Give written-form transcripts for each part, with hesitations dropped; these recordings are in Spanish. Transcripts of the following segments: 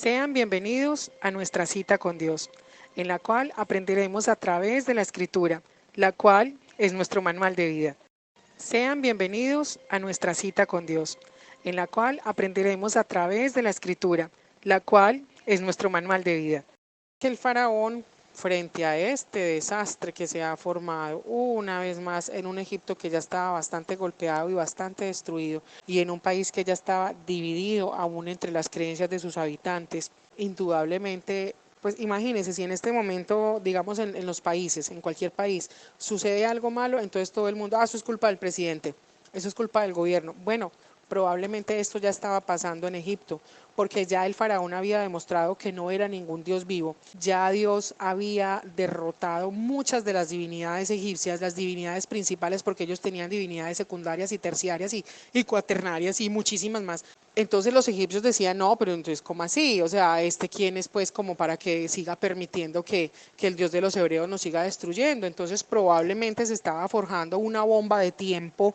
Sean bienvenidos a nuestra cita con Dios, en la cual aprenderemos a través de la Escritura, la cual es nuestro manual de vida. Sean bienvenidos a nuestra cita con Dios, en la cual aprenderemos a través de la Escritura, la cual es nuestro manual de vida. Que el faraón, frente a este desastre que se ha formado una vez más en un Egipto que ya estaba bastante golpeado y bastante destruido, y en un país que ya estaba dividido aún entre las creencias de sus habitantes, indudablemente, pues imagínense, si en este momento, digamos en los países, en cualquier país, sucede algo malo, entonces todo el mundo, eso es culpa del presidente, eso es culpa del gobierno. Bueno, probablemente esto ya estaba pasando en Egipto, porque ya el faraón había demostrado que no era ningún dios vivo. Ya Dios había derrotado muchas de las divinidades egipcias, las divinidades principales, porque ellos tenían divinidades secundarias y terciarias y cuaternarias y muchísimas más. Entonces los egipcios decían, no, pero entonces, ¿cómo así? O sea, ¿quién es pues como para que siga permitiendo que el Dios de los hebreos nos siga destruyendo? Entonces probablemente se estaba forjando una bomba de tiempo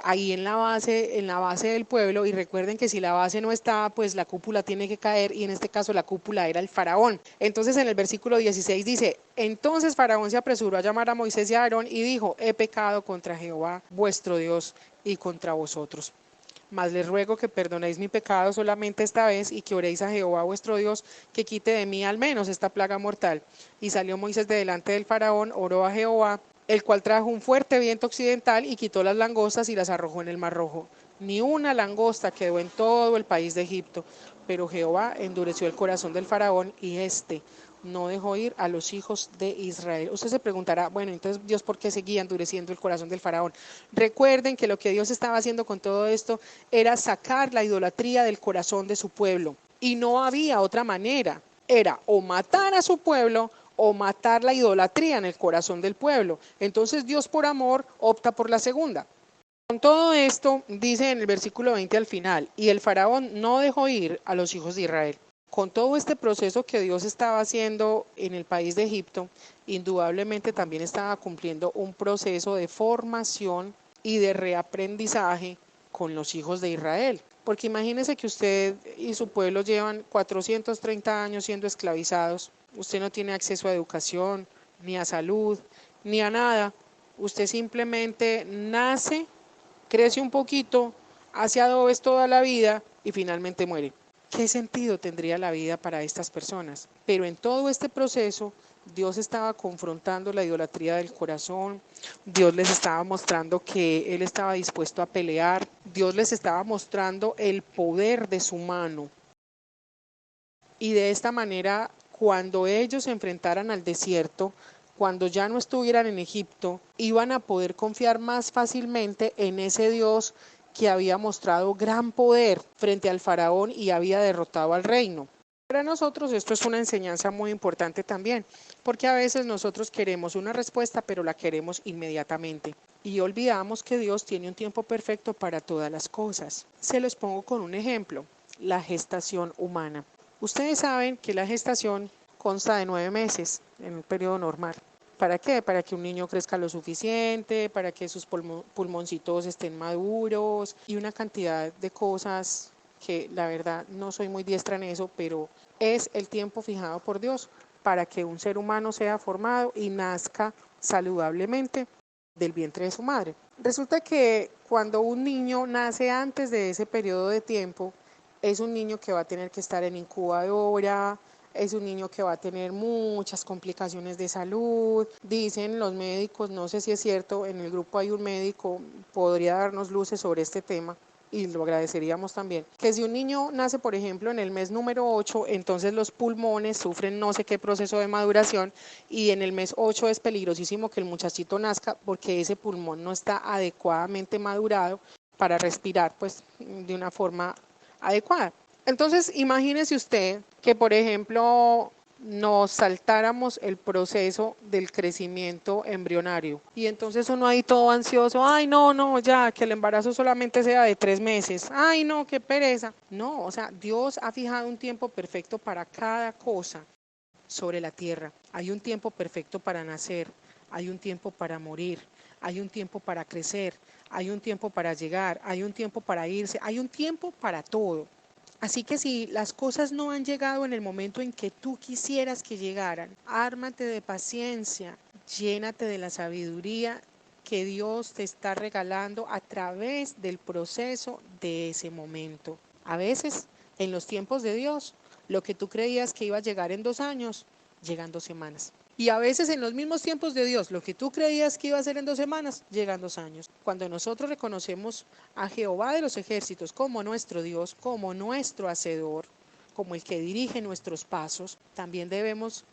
ahí en la base del pueblo, y recuerden que si la base no está, pues la cúpula tiene que caer, y en este caso la cúpula era el faraón. Entonces en el versículo 16 dice, entonces faraón se apresuró a llamar a Moisés y a Aarón y dijo, he pecado contra Jehová vuestro Dios y contra vosotros. Mas les ruego que perdonéis mi pecado solamente esta vez y que oréis a Jehová vuestro Dios que quite de mí al menos esta plaga mortal. Y salió Moisés de delante del faraón, oró a Jehová, el cual trajo un fuerte viento occidental y quitó las langostas y las arrojó en el mar rojo. Ni una langosta quedó en todo el país de Egipto, pero Jehová endureció el corazón del faraón y no dejó ir a los hijos de Israel. Usted se preguntará, bueno, entonces Dios, ¿por qué seguía endureciendo el corazón del faraón? Recuerden que lo que Dios estaba haciendo con todo esto era sacar la idolatría del corazón de su pueblo. Y no había otra manera. Era o matar a su pueblo o matar la idolatría en el corazón del pueblo. Entonces Dios por amor opta por la segunda. Con todo esto, dice en el versículo 20 al final, y el faraón no dejó ir a los hijos de Israel. Con todo este proceso que Dios estaba haciendo en el país de Egipto, indudablemente también estaba cumpliendo un proceso de formación y de reaprendizaje con los hijos de Israel. Porque imagínese que usted y su pueblo llevan 430 años siendo esclavizados. Usted no tiene acceso a educación, ni a salud, ni a nada. Usted simplemente nace, crece un poquito, hace adobes toda la vida y finalmente muere. ¿Qué sentido tendría la vida para estas personas? Pero en todo este proceso, Dios estaba confrontando la idolatría del corazón, Dios les estaba mostrando que Él estaba dispuesto a pelear, Dios les estaba mostrando el poder de su mano. Y de esta manera, cuando ellos se enfrentaran al desierto, cuando ya no estuvieran en Egipto, iban a poder confiar más fácilmente en ese Dios que había mostrado gran poder frente al faraón y había derrotado al reino. Para nosotros esto es una enseñanza muy importante también, porque a veces nosotros queremos una respuesta, pero la queremos inmediatamente. Y olvidamos que Dios tiene un tiempo perfecto para todas las cosas. Se los pongo con un ejemplo, la gestación humana. Ustedes saben que la gestación consta de 9 meses en un periodo normal. ¿Para qué? Para que un niño crezca lo suficiente, para que sus pulmoncitos estén maduros y una cantidad de cosas que la verdad no soy muy diestra en eso, pero es el tiempo fijado por Dios para que un ser humano sea formado y nazca saludablemente del vientre de su madre. Resulta que cuando un niño nace antes de ese periodo de tiempo, es un niño que va a tener que estar en incubadora, es un niño que va a tener muchas complicaciones de salud. Dicen los médicos, no sé si es cierto, en el grupo hay un médico, podría darnos luces sobre este tema y lo agradeceríamos también, que si un niño nace, por ejemplo, en el mes número 8, entonces los pulmones sufren no sé qué proceso de maduración, y en el mes 8 es peligrosísimo que el muchachito nazca porque ese pulmón no está adecuadamente madurado para respirar pues de una forma adecuada. Entonces, imagínese usted que, por ejemplo, nos saltáramos el proceso del crecimiento embrionario y entonces uno ahí todo ansioso, ay no, no, ya, que el embarazo solamente sea de 3 meses, ay no, qué pereza. No, o sea, Dios ha fijado un tiempo perfecto para cada cosa sobre la tierra. Hay un tiempo perfecto para nacer, hay un tiempo para morir, hay un tiempo para crecer, hay un tiempo para llegar, hay un tiempo para irse, hay un tiempo para todo. Así que si las cosas no han llegado en el momento en que tú quisieras que llegaran, ármate de paciencia, llénate de la sabiduría que Dios te está regalando a través del proceso de ese momento. A veces, en los tiempos de Dios, lo que tú creías que iba a llegar en 2 años, llega en 2 semanas. Y a veces en los mismos tiempos de Dios, lo que tú creías que iba a ser en 2 semanas, llega en 2 años. Cuando nosotros reconocemos a Jehová de los ejércitos como nuestro Dios, como nuestro hacedor, como el que dirige nuestros pasos, también debemos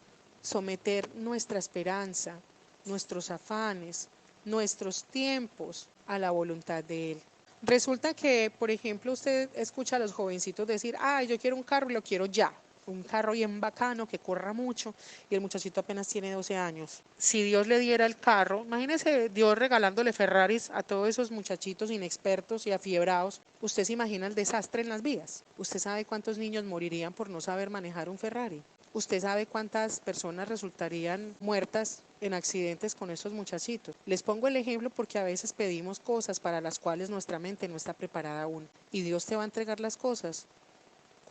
someter nuestra esperanza, nuestros afanes, nuestros tiempos a la voluntad de Él. Resulta que, por ejemplo, usted escucha a los jovencitos decir, yo quiero un carro y lo quiero ya. Un carro bien bacano, que corra mucho, y el muchachito apenas tiene 12 años. Si Dios le diera el carro, imagínese Dios regalándole Ferraris a todos esos muchachitos inexpertos y afiebrados. ¿Usted se imagina el desastre en las vías? ¿Usted sabe cuántos niños morirían por no saber manejar un Ferrari? ¿Usted sabe cuántas personas resultarían muertas en accidentes con esos muchachitos? Les pongo el ejemplo porque a veces pedimos cosas para las cuales nuestra mente no está preparada aún. Y Dios te va a entregar las cosas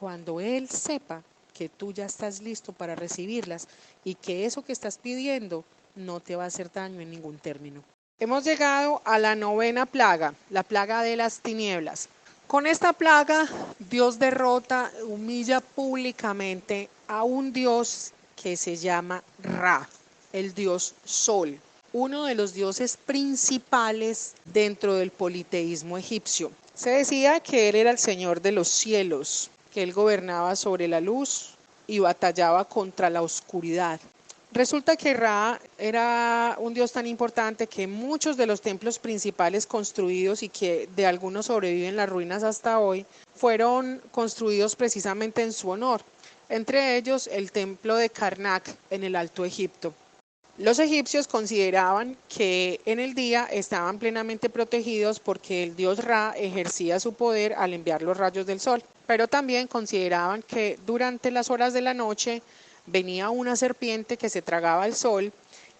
cuando Él sepa que tú ya estás listo para recibirlas y que eso que estás pidiendo no te va a hacer daño en ningún término. Hemos llegado a la 9ª plaga, la plaga de las tinieblas. Con esta plaga, Dios derrota, humilla públicamente a un Dios que se llama Ra, el Dios Sol, uno de los dioses principales dentro del politeísmo egipcio. Se decía que él era el Señor de los cielos, que él gobernaba sobre la luz y batallaba contra la oscuridad. Resulta que Ra era un dios tan importante que muchos de los templos principales construidos y que de algunos sobreviven las ruinas hasta hoy, fueron construidos precisamente en su honor. Entre ellos el templo de Karnak en el Alto Egipto. Los egipcios consideraban que en el día estaban plenamente protegidos porque el dios Ra ejercía su poder al enviar los rayos del sol, pero también consideraban que durante las horas de la noche venía una serpiente que se tragaba el sol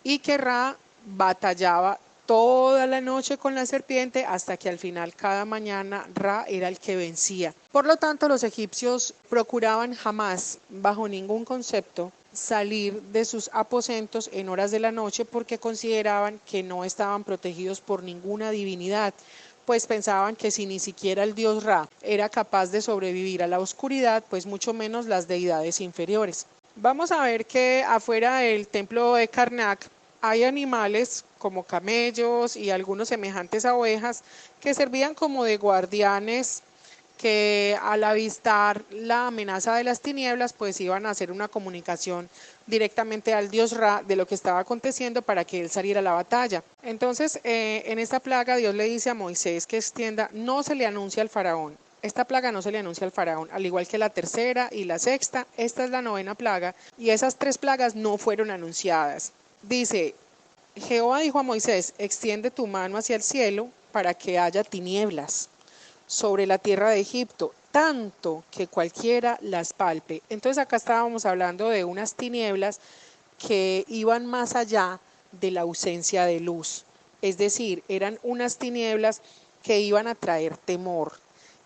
y que Ra batallaba toda la noche con la serpiente hasta que al final cada mañana Ra era el que vencía. Por lo tanto, los egipcios procuraban jamás, bajo ningún concepto, salir de sus aposentos en horas de la noche porque consideraban que no estaban protegidos por ninguna divinidad, pues pensaban que si ni siquiera el dios Ra era capaz de sobrevivir a la oscuridad, pues mucho menos las deidades inferiores. Vamos a ver que afuera del templo de Karnak hay animales como camellos y algunos semejantes a ovejas que servían como de guardianes que al avistar la amenaza de las tinieblas pues iban a hacer una comunicación directamente al dios Ra de lo que estaba aconteciendo para que él saliera a la batalla. Entonces en esta plaga Dios le dice a Moisés que extienda, no se le anuncia al faraón. Esta plaga no se le anuncia al faraón, al igual que la tercera y la sexta, esta es la 9ª plaga y esas 3 plagas no fueron anunciadas. Dice, Jehová dijo a Moisés, extiende tu mano hacia el cielo para que haya tinieblas sobre la tierra de Egipto, tanto que cualquiera las palpe. Entonces acá estábamos hablando de unas tinieblas que iban más allá de la ausencia de luz. Es decir, eran unas tinieblas que iban a traer temor,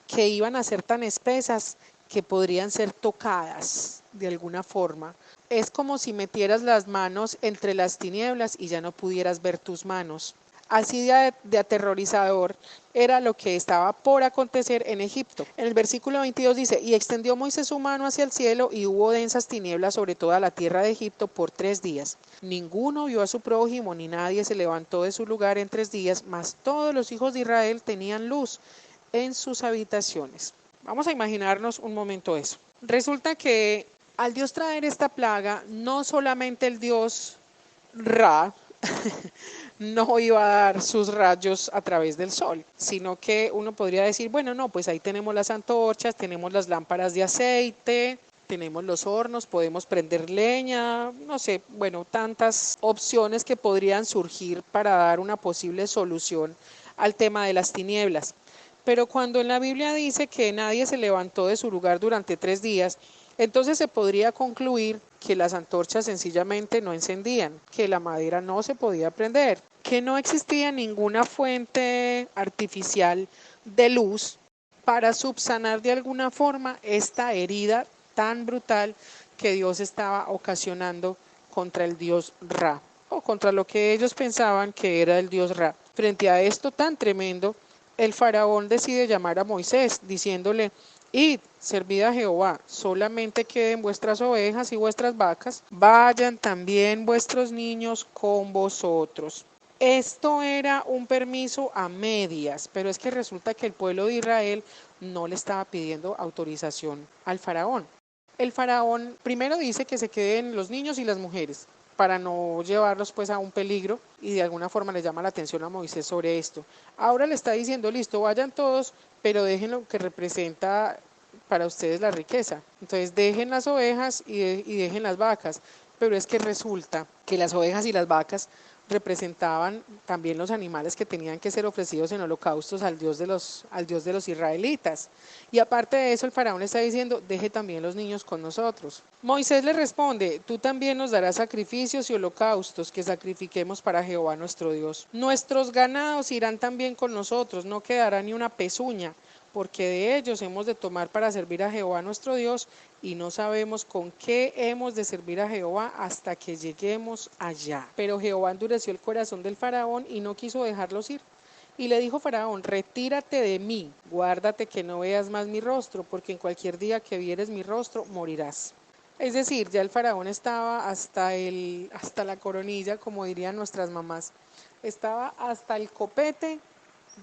que iban a ser tan espesas que podrían ser tocadas de alguna forma. Es como si metieras las manos entre las tinieblas y ya no pudieras ver tus manos. Así de aterrorizador era lo que estaba por acontecer en Egipto. En el versículo 22 dice, y extendió Moisés su mano hacia el cielo y hubo densas tinieblas sobre toda la tierra de Egipto por 3 días. Ninguno vio a su prójimo ni nadie se levantó de su lugar en 3 días, mas todos los hijos de Israel tenían luz en sus habitaciones. Vamos a imaginarnos un momento eso. Resulta que al Dios traer esta plaga, no solamente el Dios Ra no iba a dar sus rayos a través del sol, sino que uno podría decir, bueno, no, pues ahí tenemos las antorchas, tenemos las lámparas de aceite, tenemos los hornos, podemos prender leña, no sé, bueno, tantas opciones que podrían surgir para dar una posible solución al tema de las tinieblas. Pero cuando en la Biblia dice que nadie se levantó de su lugar durante 3 días, entonces se podría concluir que las antorchas sencillamente no encendían, que la madera no se podía prender, que no existía ninguna fuente artificial de luz para subsanar de alguna forma esta herida tan brutal que Dios estaba ocasionando contra el dios Ra, o contra lo que ellos pensaban que era el dios Ra. Frente a esto tan tremendo, el faraón decide llamar a Moisés, diciéndole: id, servid a Jehová, solamente queden vuestras ovejas y vuestras vacas, vayan también vuestros niños con vosotros. Esto era un permiso a medias, pero es que resulta que el pueblo de Israel no le estaba pidiendo autorización al faraón. El faraón primero dice que se queden los niños y las mujeres para no llevarlos pues a un peligro, y de alguna forma le llama la atención a Moisés sobre esto. Ahora le está diciendo: listo, vayan todos, pero dejen lo que representa para ustedes la riqueza. Entonces dejen las ovejas y dejen las vacas. Pero es que resulta que las ovejas y las vacas representaban también los animales que tenían que ser ofrecidos en holocaustos al Dios de los israelitas. Y aparte de eso, el faraón está diciendo: deje también los niños con nosotros. Moisés le responde: tú también nos darás sacrificios y holocaustos que sacrifiquemos para Jehová nuestro Dios. Nuestros ganados irán también con nosotros, no quedará ni una pezuña, porque de ellos hemos de tomar para servir a Jehová nuestro Dios, y no sabemos con qué hemos de servir a Jehová hasta que lleguemos allá. Pero Jehová endureció el corazón del faraón y no quiso dejarlos ir. Y le dijo Faraón: retírate de mí, guárdate que no veas más mi rostro, porque en cualquier día que vieres mi rostro morirás. Es decir, ya el faraón estaba hasta la coronilla, como dirían nuestras mamás. Estaba hasta el copete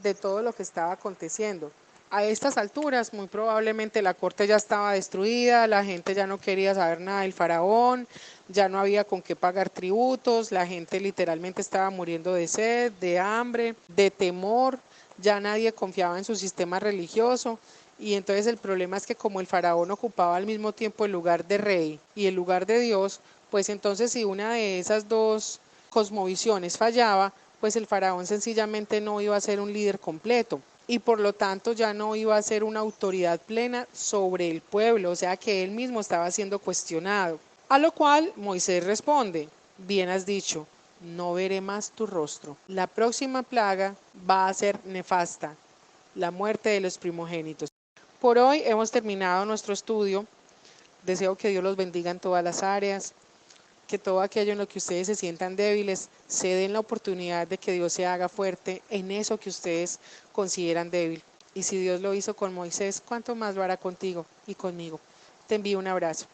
de todo lo que estaba aconteciendo. A estas alturas, muy probablemente la corte ya estaba destruida, la gente ya no quería saber nada del faraón, ya no había con qué pagar tributos, la gente literalmente estaba muriendo de sed, de hambre, de temor, ya nadie confiaba en su sistema religioso. Y entonces el problema es que como el faraón ocupaba al mismo tiempo el lugar de rey y el lugar de Dios, pues entonces si una de esas dos cosmovisiones fallaba, pues el faraón sencillamente no iba a ser un líder completo, y por lo tanto ya no iba a ser una autoridad plena sobre el pueblo, o sea que él mismo estaba siendo cuestionado. A lo cual Moisés responde: bien has dicho, no veré más tu rostro. La próxima plaga va a ser nefasta, la muerte de los primogénitos. Por hoy hemos terminado nuestro estudio. Deseo que Dios los bendiga en todas las áreas, que todo aquello en lo que ustedes se sientan débiles, se den la oportunidad de que Dios se haga fuerte en eso que ustedes consideran débil. Y si Dios lo hizo con Moisés, ¿cuánto más lo hará contigo y conmigo? Te envío un abrazo.